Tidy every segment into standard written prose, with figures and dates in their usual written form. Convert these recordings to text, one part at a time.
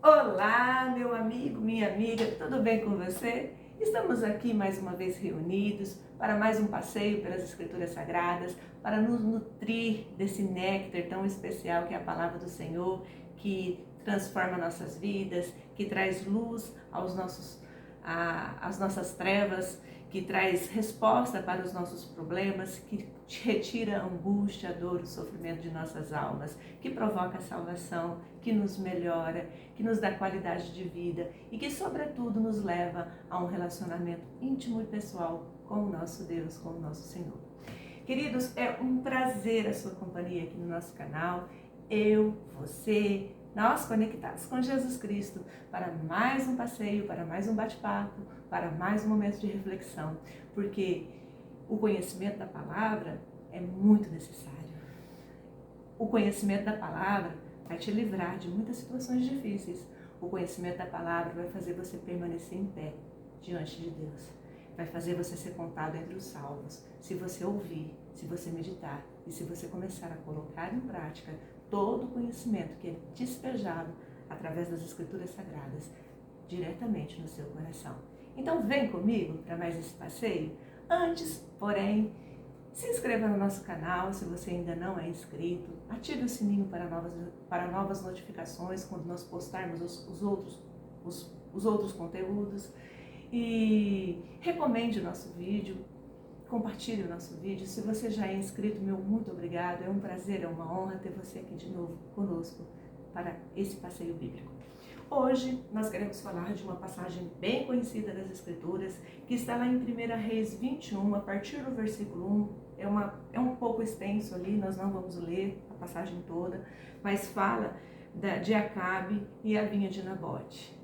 Olá, meu amigo, minha amiga, tudo bem com você? Estamos aqui mais uma vez reunidos para mais um passeio pelas Escrituras Sagradas, para nos nutrir desse néctar tão especial que é a Palavra do Senhor, que transforma nossas vidas, que traz luz às nossas trevas, que traz resposta para os nossos problemas, que retira a angústia, a dor, o sofrimento de nossas almas, que provoca a salvação, que nos melhora, que nos dá qualidade de vida e que, sobretudo, nos leva a um relacionamento íntimo e pessoal com o nosso Deus, com o nosso Senhor. Queridos, é um prazer a sua companhia aqui no nosso canal. Eu, você, nós conectados com Jesus Cristo para mais um passeio, para mais um bate-papo, para mais um momento de reflexão, porque o conhecimento da palavra é muito necessário. O conhecimento da palavra vai te livrar de muitas situações difíceis. O conhecimento da palavra vai fazer você permanecer em pé diante de Deus. Vai fazer você ser contado entre os salvos, se você ouvir, se você meditar e se você começar a colocar em prática todo o conhecimento que é despejado através das Escrituras Sagradas diretamente no seu coração. Então vem comigo para mais esse passeio. Antes, porém, se inscreva no nosso canal se você ainda não é inscrito, ative o sininho para novas notificações quando nós postarmos os outros conteúdos e recomende o nosso vídeo, compartilhe o nosso vídeo. Se você já é inscrito, meu muito obrigado, é um prazer, é uma honra ter você aqui de novo conosco para esse passeio bíblico. Hoje nós queremos falar de uma passagem bem conhecida das Escrituras, que está lá em 1 Reis 21, a partir do versículo 1. É um pouco extenso ali, nós não vamos ler a passagem toda, mas fala de Acabe e a vinha de Nabote.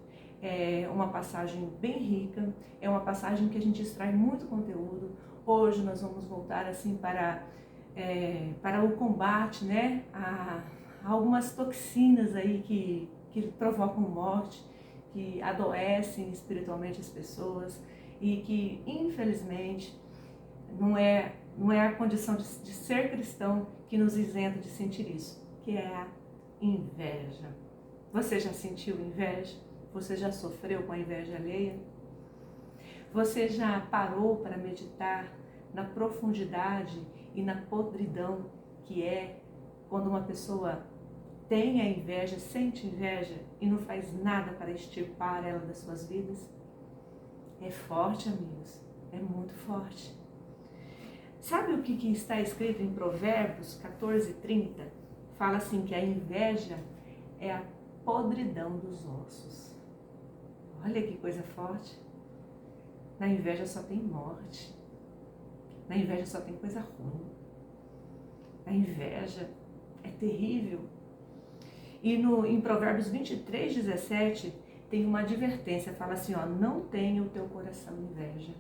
É uma passagem bem rica, é uma passagem que a gente extrai muito conteúdo. Hoje nós vamos voltar assim para o combate, né, a algumas toxinas aí que provocam morte, que adoecem espiritualmente as pessoas e que, infelizmente, não é a condição de ser cristão que nos isenta de sentir isso, que é a inveja. Você já sentiu inveja? Você já sofreu com a inveja alheia? Você já parou para meditar na profundidade e na podridão que é quando uma pessoa tem a inveja, sente inveja e não faz nada para extirpar ela das suas vidas? É forte, amigos, é muito forte. Sabe o que está escrito em Provérbios 14:30? Fala assim que a inveja é a podridão dos ossos. Olha que coisa forte. Na inveja só tem morte. Na inveja só tem coisa ruim. A inveja é terrível. E em Provérbios 23:17 tem uma advertência, fala assim, ó, não tenha o teu coração inveja.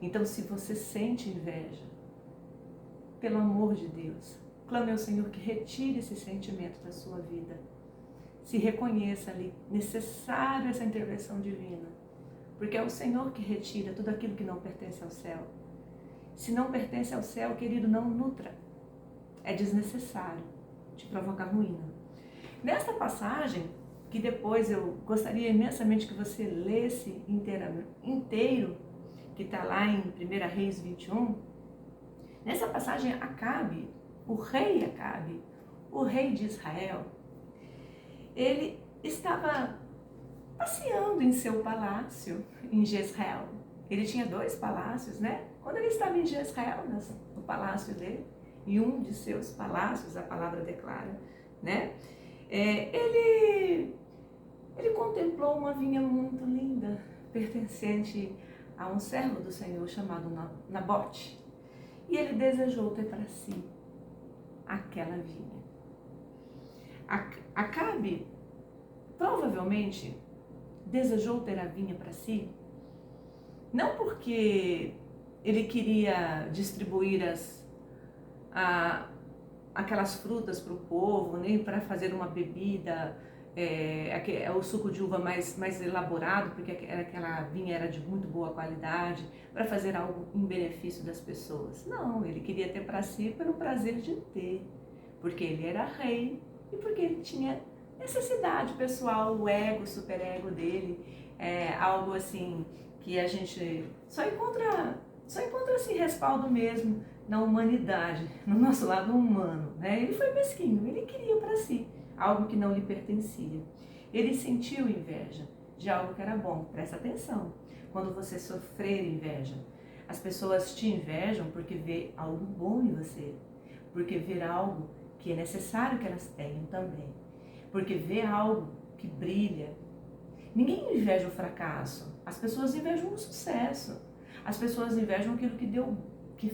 Então, se você sente inveja, pelo amor de Deus, clame ao Senhor que retire esse sentimento da sua vida. Se reconheça ali, necessário essa intervenção divina, porque é o Senhor que retira tudo aquilo que não pertence ao céu. Se não pertence ao céu, querido, não nutra. É desnecessário te provocar ruína. Nesta passagem, que depois eu gostaria imensamente que você lesse inteiro, que está lá em 1 Reis 21, nessa passagem Acabe, o rei de Israel, ele estava passeando em seu palácio em Jezreel. Ele tinha 2 palácios, né? Quando ele estava em Jezreel, no palácio dele, em um de seus palácios, a palavra declara, né? Ele contemplou uma vinha muito linda, pertencente a um servo do Senhor chamado Nabote. E ele desejou ter para si aquela vinha. Acabe provavelmente desejou ter a vinha para si, não porque ele queria distribuir aquelas frutas para o povo, nem para fazer uma bebida, o suco de uva mais elaborado, porque aquela vinha era de muito boa qualidade, para fazer algo em benefício das pessoas. Não, ele queria ter para si pelo prazer de ter, porque ele era rei e porque ele tinha necessidade pessoal, o ego, o superego dele, algo assim que a gente só encontra assim, respaldo mesmo na humanidade, no nosso lado humano, né? Ele foi mesquinho, ele queria para si algo que não lhe pertencia. Ele sentiu inveja de algo que era bom. Presta atenção, quando você sofrer inveja, as pessoas te invejam porque vê algo bom em você, porque vê algo que é necessário que elas tenham também, porque vê algo que brilha. Ninguém inveja o fracasso, as pessoas invejam o sucesso, as pessoas invejam aquilo que deu, que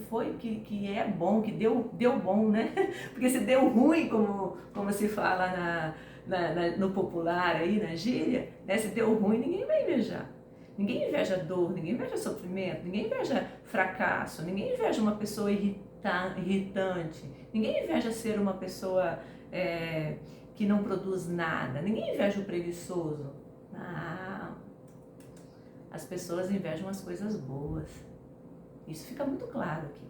é bom, que deu bom, né? Porque se deu ruim, como se fala no popular aí, na gíria, né? Se deu ruim, ninguém vai invejar. Ninguém inveja dor, ninguém inveja sofrimento, ninguém inveja fracasso, ninguém inveja uma pessoa irritante, ninguém inveja ser uma pessoa que não produz nada, ninguém inveja o preguiçoso. As pessoas invejam as coisas boas. Isso fica muito claro aqui.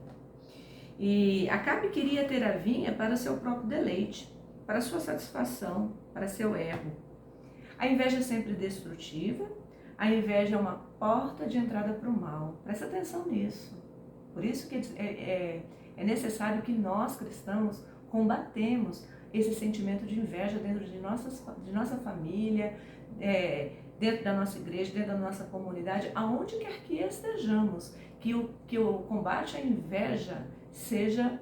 E Acabe queria ter a vinha para seu próprio deleite, para sua satisfação, para seu ego. A inveja é sempre destrutiva, a inveja é uma porta de entrada para o mal. Presta atenção nisso. Por isso que é necessário que nós, cristãos, combatemos esse sentimento de inveja dentro de nossa família, dentro da nossa igreja, dentro da nossa comunidade, aonde quer que estejamos, que o combate à inveja seja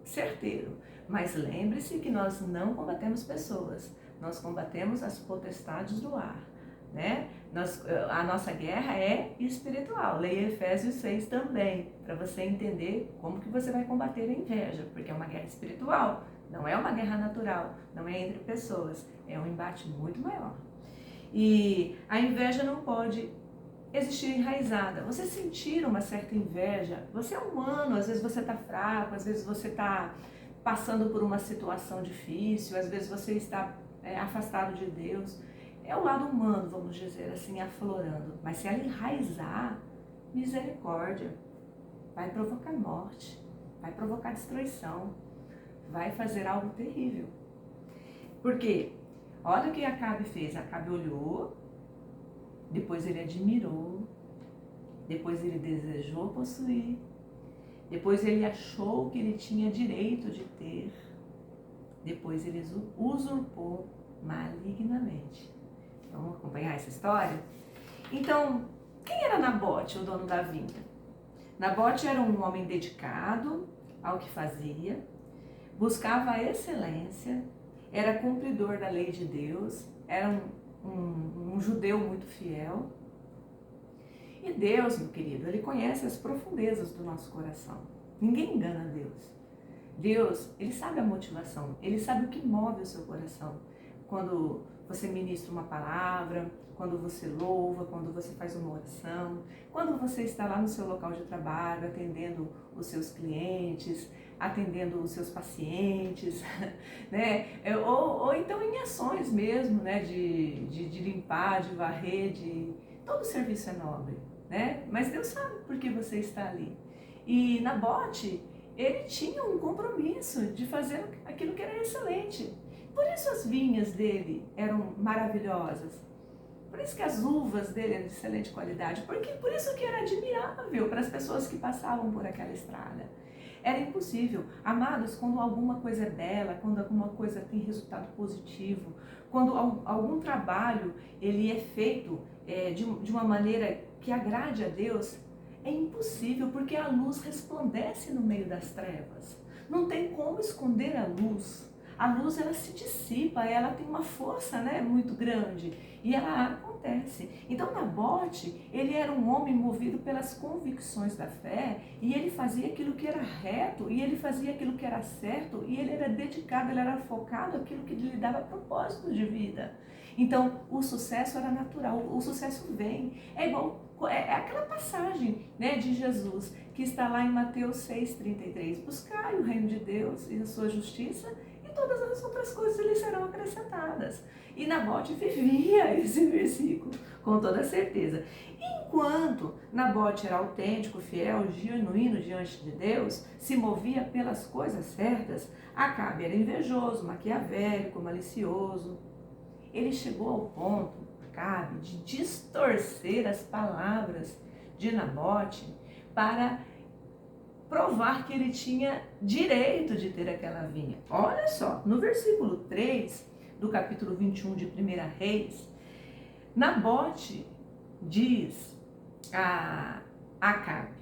certeiro. Mas lembre-se que nós não combatemos pessoas, nós combatemos as potestades do ar, né? A nossa guerra é espiritual. Leia Efésios 6 também, para você entender como que você vai combater a inveja, porque é uma guerra espiritual, não é uma guerra natural, não é entre pessoas, é um embate muito maior. E a inveja não pode existir enraizada. Você sentir uma certa inveja, você é humano, às vezes você está fraco, às vezes você está passando por uma situação difícil, às vezes você está afastado de Deus. É o lado humano, vamos dizer assim, aflorando. Mas se ela enraizar, misericórdia, vai provocar morte, vai provocar destruição, vai fazer algo terrível. Por quê? Olha o que Acabe fez. Acabe olhou, depois ele admirou, depois ele desejou possuir, depois ele achou que ele tinha direito de ter, depois ele usurpou malignamente. Vamos acompanhar essa história? Então, quem era Nabote, o dono da vinha? Nabote era um homem dedicado ao que fazia, buscava a excelência, era cumpridor da lei de Deus, era um judeu muito fiel. E Deus, meu querido, Ele conhece as profundezas do nosso coração. Ninguém engana Deus. Deus, Ele sabe a motivação, Ele sabe o que move o seu coração. Quando você ministra uma palavra, quando você louva, quando você faz uma oração, quando você está lá no seu local de trabalho, atendendo os seus clientes, atendendo os seus pacientes, né? Ou então em ações mesmo, né? de limpar, de varrer, todo serviço é nobre, né? Mas Deus sabe por que você está ali. E Nabote, ele tinha um compromisso de fazer aquilo que era excelente. Por isso as vinhas dele eram maravilhosas. Por isso que as uvas dele eram de excelente qualidade. Por isso que era admirável para as pessoas que passavam por aquela estrada. Era impossível. Amados, quando alguma coisa é bela, quando alguma coisa tem resultado positivo, quando algum trabalho ele é feito de uma maneira que agrade a Deus, é impossível, porque a luz resplandece no meio das trevas. Não tem como esconder a luz. A luz, ela se dissipa, ela tem uma força, né, muito grande, e ela acontece. Então Nabote, ele era um homem movido pelas convicções da fé, e ele fazia aquilo que era reto, e ele fazia aquilo que era certo, e ele era dedicado, ele era focado naquilo que lhe dava propósito de vida. Então o sucesso era natural, o sucesso vem. É aquela passagem, né, de Jesus, que está lá em Mateus 6,33. Buscai o reino de Deus e a sua justiça, todas as outras coisas lhe serão acrescentadas. E Nabote vivia esse versículo com toda certeza. Enquanto Nabote era autêntico, fiel, genuíno diante de Deus, se movia pelas coisas certas, Acabe era invejoso, maquiavélico, malicioso. Ele chegou ao ponto, Acabe, de distorcer as palavras de Nabote para provar que ele tinha direito de ter aquela vinha. Olha só, no versículo 3 do capítulo 21 de 1 Reis, Nabote diz a Acabe: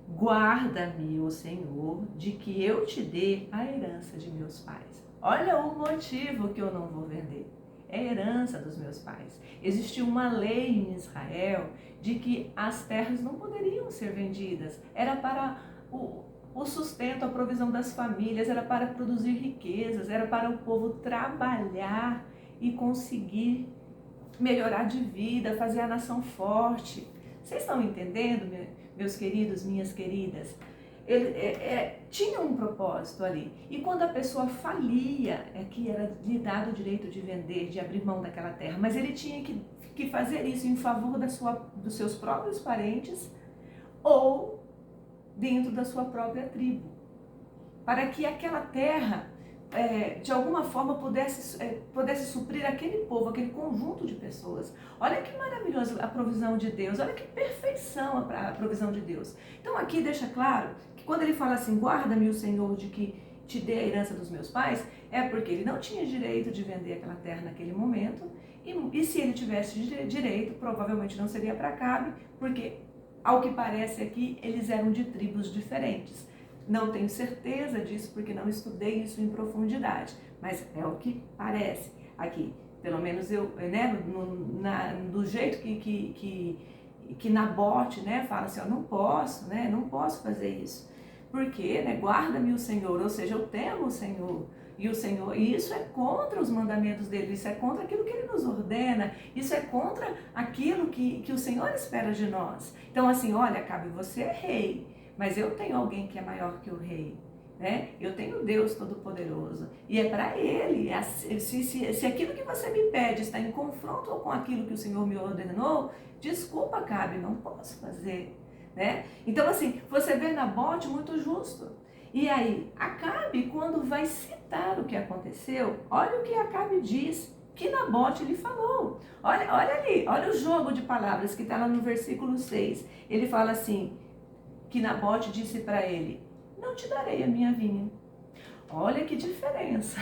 guarda-me, ó Senhor, de que eu te dê a herança de meus pais. Olha o motivo que eu não vou vender. É a herança dos meus pais. Existia uma lei em Israel de que as terras não poderiam ser vendidas. Era para o sustento, a provisão das famílias, era para produzir riquezas, era para o povo trabalhar e conseguir melhorar de vida, fazer a nação forte. Vocês estão entendendo, meus queridos, minhas queridas? Ele tinha um propósito ali. E quando a pessoa falia, é que era lhe dado o direito de vender, de abrir mão daquela terra. Mas ele tinha que fazer isso em favor dos seus próprios parentes ou dentro da sua própria tribo. Para que aquela terra, de alguma forma, pudesse suprir aquele povo, aquele conjunto de pessoas. Olha que maravilhosa a provisão de Deus, olha que perfeição a provisão de Deus. Então aqui deixa claro que quando ele fala assim, guarda-me o Senhor de que te dê a herança dos meus pais, é porque ele não tinha direito de vender aquela terra naquele momento, e se ele tivesse direito, provavelmente não seria para Acabe, porque, ao que parece aqui, eles eram de tribos diferentes. Não tenho certeza disso porque não estudei isso em profundidade, mas é o que parece aqui. Pelo menos eu, né, do jeito que Nabote, né, fala assim, eu não posso, né, não posso fazer isso. Porque, né, guarda-me o Senhor, ou seja, eu temo o Senhor. E isso é contra os mandamentos dele, isso é contra aquilo que ele nos ordena, isso é contra aquilo que o Senhor espera de nós. Então assim, olha, Acabe, você é rei, mas eu tenho alguém que é maior que o rei, né? Eu tenho Deus Todo-Poderoso, e é para Ele. Se aquilo que você me pede está em confronto com aquilo que o Senhor me ordenou, desculpa, Acabe, não posso fazer, né? Então assim, você vê Nabote muito justo. E aí, Acabe, quando vai citar o que aconteceu, olha o que Acabe diz, que Nabote lhe falou. Olha ali, olha o jogo de palavras que está lá no versículo 6. Ele fala assim, que Nabote disse para ele, não te darei a minha vinha. Olha que diferença.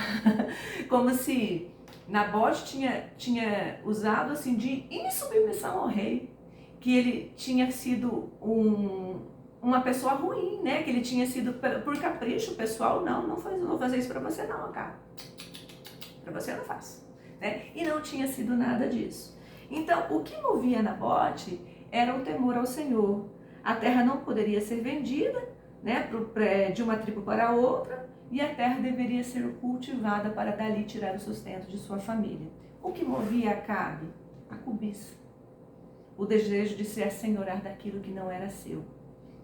Como se Nabote tinha usado assim de insubmissão ao rei, que ele tinha sido uma pessoa ruim, né? Que ele tinha sido por capricho pessoal. Não vou fazer isso para você não, Acabe. Para você eu não faço, né? E não tinha sido nada disso. Então, o que movia Nabote era o temor ao Senhor. A terra não poderia ser vendida, né, de uma tribo para outra, e a terra deveria ser cultivada para dali tirar o sustento de sua família. O que movia Acabe? A cobiça. O desejo de se assenhorar daquilo que não era seu,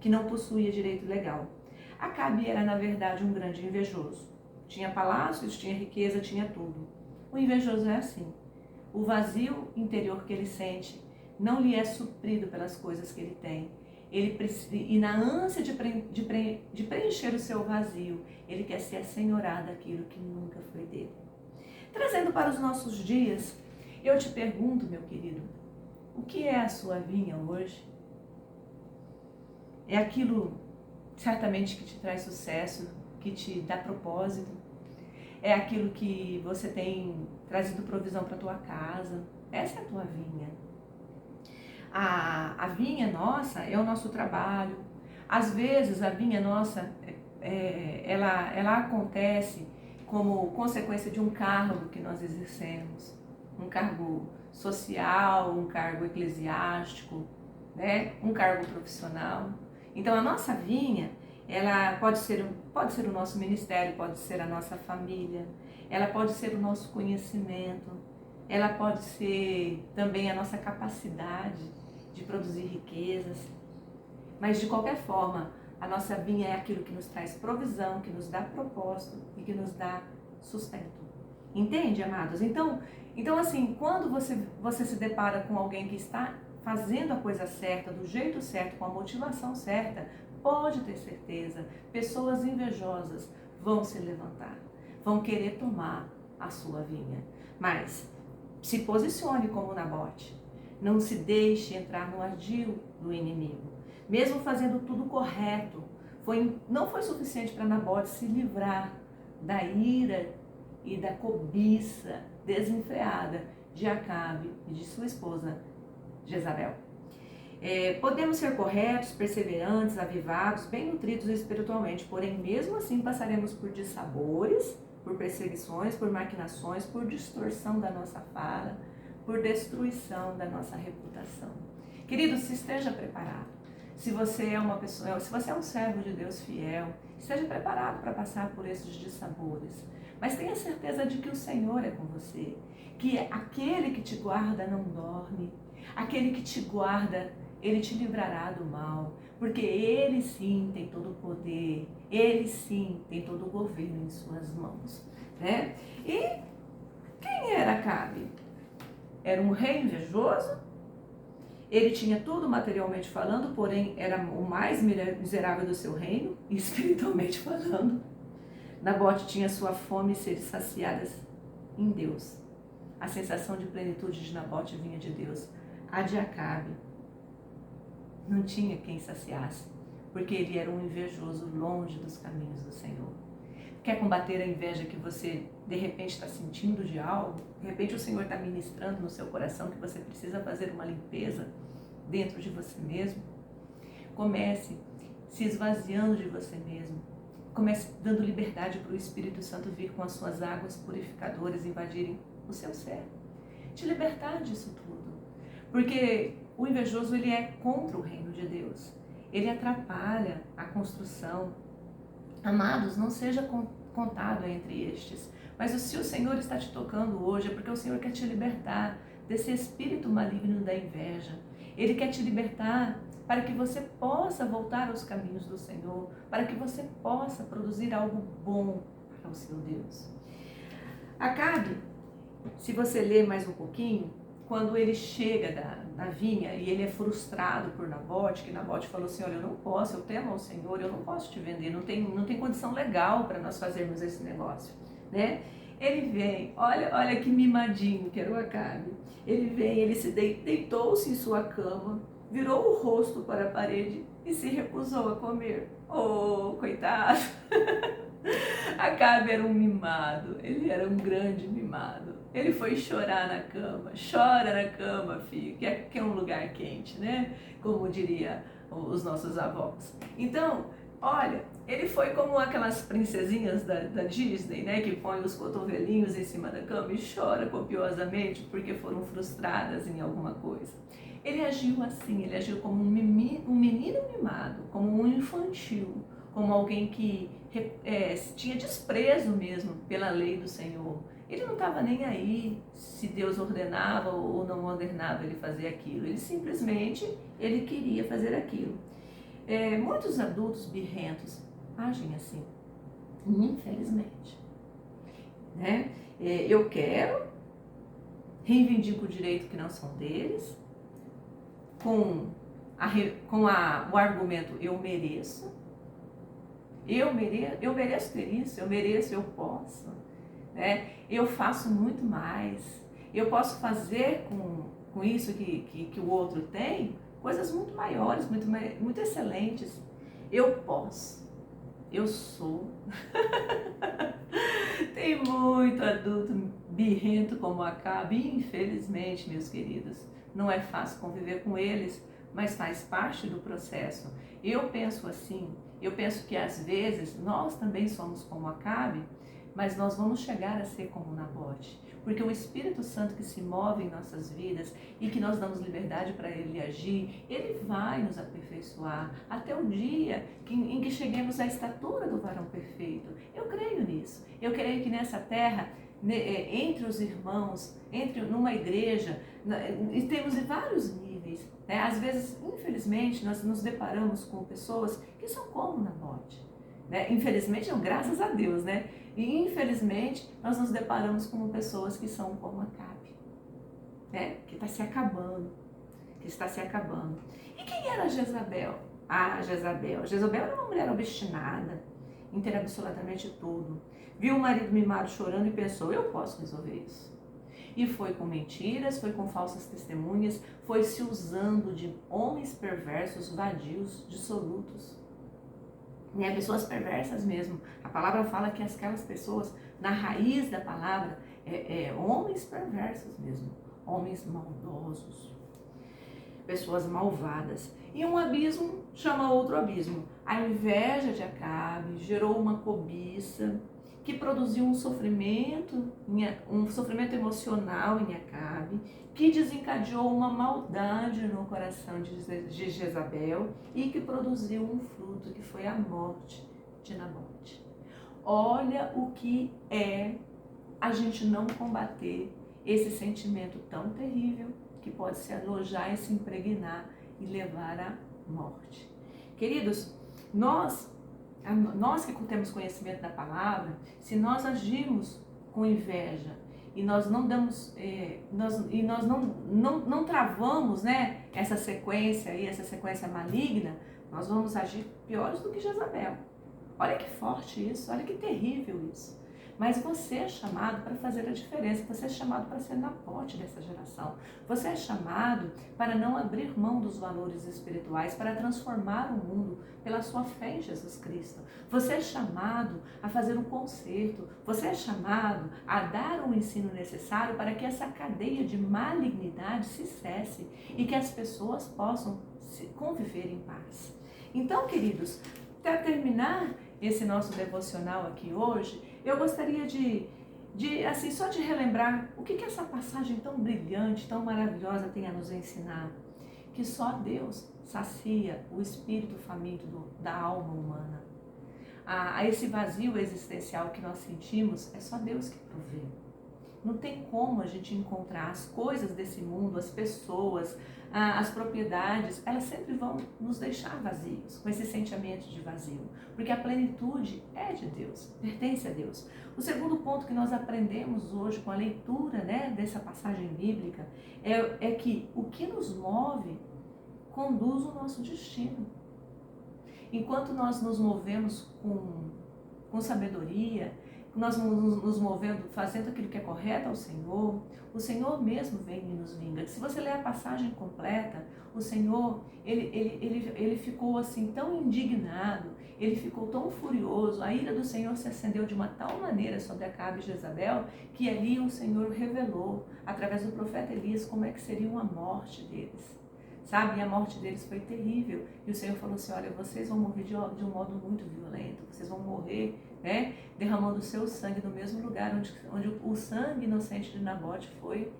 que não possuía direito legal. Acabe era, na verdade, um grande invejoso. Tinha palácios, tinha riqueza, tinha tudo. O invejoso é assim. O vazio interior que ele sente não lhe é suprido pelas coisas que ele tem. E na ânsia de preencher o seu vazio, ele quer se assenhorar daquilo que nunca foi dele. Trazendo para os nossos dias, eu te pergunto, meu querido, o que é a sua vinha hoje? É aquilo certamente que te traz sucesso, que te dá propósito? É aquilo que você tem trazido provisão para a tua casa? Essa é a tua vinha. A vinha nossa é o nosso trabalho. Às vezes a vinha nossa, ela acontece como consequência de um cargo que nós exercemos, um cargo social, um cargo eclesiástico, né? Um cargo profissional. Então a nossa vinha, ela pode ser o nosso ministério, pode ser a nossa família, ela pode ser o nosso conhecimento, ela pode ser também a nossa capacidade de produzir riquezas, mas de qualquer forma, a nossa vinha é aquilo que nos traz provisão, que nos dá propósito e que nos dá sustento. Entende, amados? Então assim, quando você se depara com alguém que está fazendo a coisa certa, do jeito certo, com a motivação certa, pode ter certeza, pessoas invejosas vão se levantar, vão querer tomar a sua vinha. Mas se posicione como Nabote, não se deixe entrar no ardil do inimigo. Mesmo fazendo tudo correto, não foi suficiente para Nabote se livrar da ira e da cobiça desenfreada de Acabe e de sua esposa Jezabel. Podemos ser corretos, perseverantes, avivados, bem nutridos espiritualmente, porém mesmo assim passaremos por dissabores, por perseguições, por maquinações, por distorção da nossa fala, por destruição da nossa reputação. Querido, se esteja preparado. Se você é uma pessoa, se você é um servo de Deus fiel, esteja preparado para passar por esses dissabores. Mas tenha certeza de que o Senhor é com você, que aquele que te guarda não dorme, aquele que te guarda, ele te livrará do mal, porque ele sim tem todo o poder, ele sim tem todo o governo em suas mãos, né? E quem era Acabe? Era um rei invejoso, ele tinha tudo materialmente falando, porém era o mais miserável do seu reino, espiritualmente falando. Nabote tinha sua fome e sede saciadas em Deus. A sensação de plenitude de Nabote vinha de Deus. A de Acabe não tinha quem saciasse, porque ele era um invejoso longe dos caminhos do Senhor. Quer combater a inveja que você de repente está sentindo de algo? De repente o Senhor está ministrando no seu coração que você precisa fazer uma limpeza dentro de você mesmo? Comece se esvaziando de você mesmo. Comece dando liberdade para o Espírito Santo vir com as suas águas purificadoras invadirem o seu ser. Te libertar disso tudo. Porque o invejoso, ele é contra o reino de Deus. Ele atrapalha a construção. Amados, não seja contado entre estes. Mas se o Senhor está te tocando hoje, é porque o Senhor quer te libertar desse espírito maligno da inveja. Ele quer te libertar para que você possa voltar aos caminhos do Senhor, para que você possa produzir algo bom para o seu Deus. Acabe, se você ler mais um pouquinho, quando ele chega da vinha e ele é frustrado por Nabote, que Nabote falou assim, olha, eu não posso, eu temo ao Senhor, eu não posso te vender, não tem condição legal para nós fazermos esse negócio, né? Ele vem, olha que mimadinho que era o Acabe, ele vem, ele se deitou-se em sua cama, virou o rosto para a parede e se recusou a comer. Oh, coitado! Acabe era um mimado, ele era um grande mimado. Ele foi chorar na cama. Chora na cama, filho, que é um lugar quente, né? Como diria os nossos avós. Então, olha, ele foi como aquelas princesinhas da Disney, né? Que põem os cotovelinhos em cima da cama e chora copiosamente porque foram frustradas em alguma coisa. Ele agiu assim, ele agiu como um menino mimado, como um infantil, como alguém que tinha desprezo mesmo pela lei do Senhor. Ele não estava nem aí se Deus ordenava ou não ordenava ele fazer aquilo. Ele simplesmente, ele queria fazer aquilo. Muitos adultos birrentos agem assim, infelizmente. Né? Eu quero, reivindico o direito que não são deles, com o argumento eu mereço ter isso, eu mereço, eu posso, né? Eu faço muito mais, eu posso fazer com isso que o outro tem, coisas muito maiores, muito excelentes. Eu posso, eu sou. Tem muito adulto birrento como Acabe, infelizmente, meus queridos. Não é fácil conviver com eles, mas faz parte do processo. Eu penso assim, eu penso que às vezes nós também somos como Acabe, mas nós vamos chegar a ser como Nabote, porque o Espírito Santo que se move em nossas vidas e que nós damos liberdade para ele agir, ele vai nos aperfeiçoar até o dia em que cheguemos à estatura do varão perfeito. Eu creio nisso, eu creio que nessa terra, entre os irmãos, numa igreja, e temos vários níveis, né? Às vezes, infelizmente, nós nos deparamos com pessoas que são como Nabote, né? Infelizmente, não, graças a Deus, né? E infelizmente, nós nos deparamos com pessoas que são como Acabe, né? Que está se acabando, que está se acabando. E quem era Jezabel? Jezabel era uma mulher obstinada em ter absolutamente tudo. Viu o marido mimado chorando e pensou, eu posso resolver isso. E foi com mentiras, foi com falsas testemunhas, foi se usando de homens perversos, vadios, dissolutos. Pessoas perversas mesmo. A palavra fala que aquelas pessoas, na raiz da palavra, homens perversos mesmo, homens maldosos, pessoas malvadas. E um abismo chama outro abismo. A inveja de Acabe gerou uma cobiça que produziu um sofrimento emocional em Acabe, que desencadeou uma maldade no coração de Jezabel e que produziu um fruto que foi a morte de Nabote. Olha o que é a gente não combater esse sentimento tão terrível que pode se alojar e se impregnar e levar à morte. Queridos, nós que temos conhecimento da palavra, se nós agirmos com inveja e nós não damos, nós não travamos, né, essa sequência maligna, nós vamos agir piores do que Jezabel. Olha que forte isso, olha que terrível isso. Mas você é chamado para fazer a diferença, você é chamado para ser Nabote dessa geração. Você é chamado para não abrir mão dos valores espirituais, para transformar o mundo pela sua fé em Jesus Cristo. Você é chamado a fazer um conserto, você é chamado a dar o ensino necessário para que essa cadeia de malignidade se cesse e que as pessoas possam conviver em paz. Então, queridos, para terminar esse nosso devocional aqui hoje, eu gostaria só de relembrar o que essa passagem tão brilhante, tão maravilhosa tem a nos ensinar. Que só Deus sacia o espírito faminto da alma humana. A esse vazio existencial que nós sentimos, é só Deus que provê. Não tem como a gente encontrar as coisas desse mundo, as pessoas, as propriedades, elas sempre vão nos deixar vazios, com esse sentimento de vazio, porque a plenitude é de Deus, pertence a Deus. O segundo ponto que nós aprendemos hoje com a leitura, né, dessa passagem bíblica é que o que nos move conduz o nosso destino. Enquanto nós nos movemos com sabedoria, nós nos movendo, fazendo aquilo que é correto ao Senhor, o Senhor mesmo vem e nos vinga. Se você ler a passagem completa, o Senhor, ele ficou assim tão indignado, ele ficou tão furioso, a ira do Senhor se acendeu de uma tal maneira sobre Acabe e Jezabel, que ali o Senhor revelou, através do profeta Elias, como é que seria a morte deles. Sabe, e a morte deles foi terrível. E o Senhor falou assim, olha, vocês vão morrer de um modo muito violento. Vocês vão morrer, né, derramando o seu sangue no mesmo lugar onde o sangue inocente de Nabote foi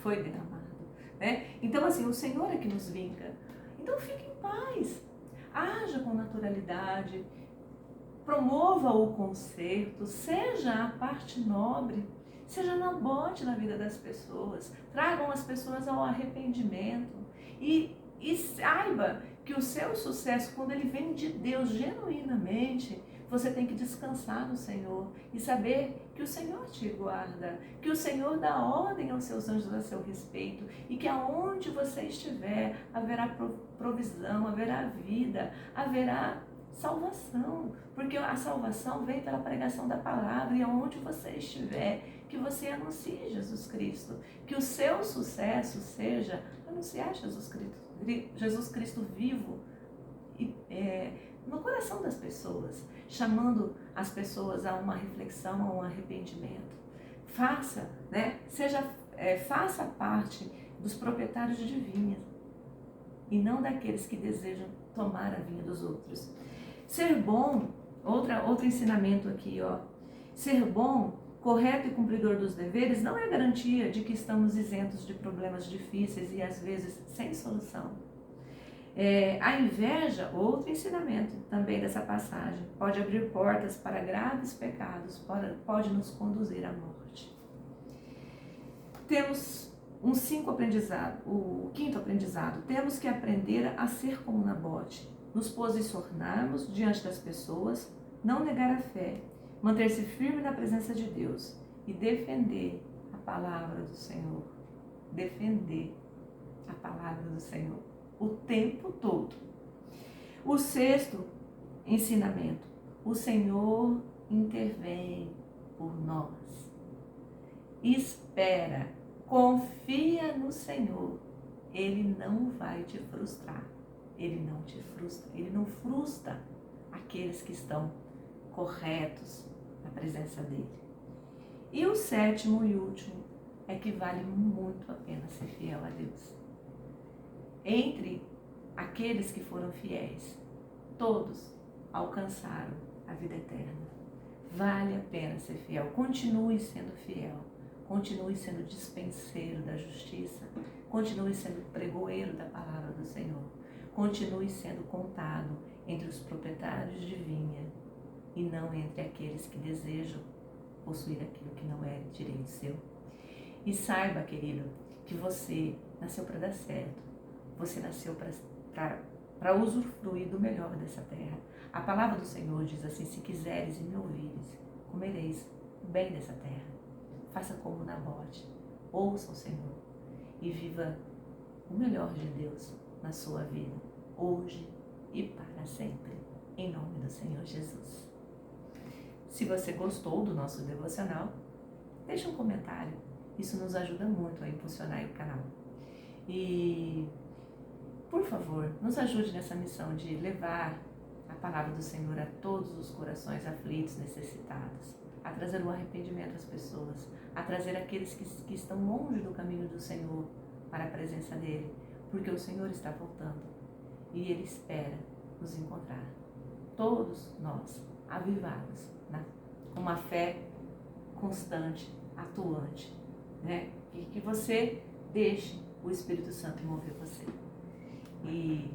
derramado. Né? Então, assim, o Senhor é que nos vinga. Então, fique em paz. Haja com naturalidade. Promova o conserto. Seja a parte nobre. Seja Nabote na vida das pessoas. Tragam as pessoas ao arrependimento. E saiba que o seu sucesso, quando ele vem de Deus genuinamente, você tem que descansar no Senhor e saber que o Senhor te guarda, que o Senhor dá ordem aos seus anjos a seu respeito e que aonde você estiver haverá provisão, haverá vida, haverá salvação, porque a salvação vem pela pregação da palavra e aonde você estiver, que você anuncie Jesus Cristo, que o seu sucesso seja anunciar Jesus Cristo vivo no coração das pessoas, chamando as pessoas a uma reflexão, a um arrependimento. Faça parte dos proprietários de vinha e não daqueles que desejam tomar a vinha dos outros. Ser bom, outro ensinamento aqui, ser bom, correto e cumpridor dos deveres não é garantia de que estamos isentos de problemas difíceis e às vezes sem solução. A inveja, outro ensinamento também dessa passagem, pode abrir portas para graves pecados, pode nos conduzir à morte. Temos o quinto aprendizado, temos que aprender a ser como Nabote, nos posicionarmos diante das pessoas, não negar a fé, manter-se firme na presença de Deus e defender a palavra do Senhor. Defender. a palavra do Senhor o tempo todo. O sexto ensinamento: o Senhor intervém por nós. Espera, confia no Senhor. Ele não vai te frustrar. Ele não te frustra. Ele não frustra aqueles que estão corretos na presença dele. E o sétimo e último é que vale muito a pena ser fiel a Deus. Entre aqueles que foram fiéis, todos alcançaram a vida eterna. Vale a pena ser fiel. Continue sendo fiel. Continue sendo dispenseiro da justiça. Continue sendo pregoeiro da palavra do Senhor. Continue sendo contado entre os proprietários de vinha e não entre aqueles que desejam possuir aquilo que não é direito seu. E saiba, querido, que você nasceu para dar certo. Você nasceu para usufruir do melhor dessa terra. A palavra do Senhor diz assim: se quiseres e me ouvires, comereis o bem dessa terra. Faça como Nabote, ouça o Senhor e viva o melhor de Deus na sua vida, hoje e para sempre, em nome do Senhor Jesus. Se você gostou do nosso devocional, deixe um comentário, isso nos ajuda muito a impulsionar o canal. E, por favor, nos ajude nessa missão de levar a palavra do Senhor a todos os corações aflitos, necessitados, a trazer o arrependimento às pessoas, a trazer aqueles que estão longe do caminho do Senhor para a presença dele, porque o Senhor está voltando e ele espera nos encontrar. Todos nós, avivados, com uma fé constante, atuante, né? Que você deixe o Espírito Santo mover você. E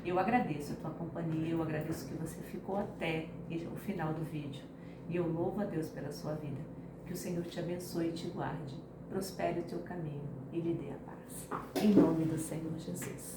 eu agradeço a tua companhia, eu agradeço que você ficou até o final do vídeo. E eu louvo a Deus pela sua vida. Que o Senhor te abençoe e te guarde, prospere o teu caminho e lhe dê a paz. Em nome do Senhor Jesus.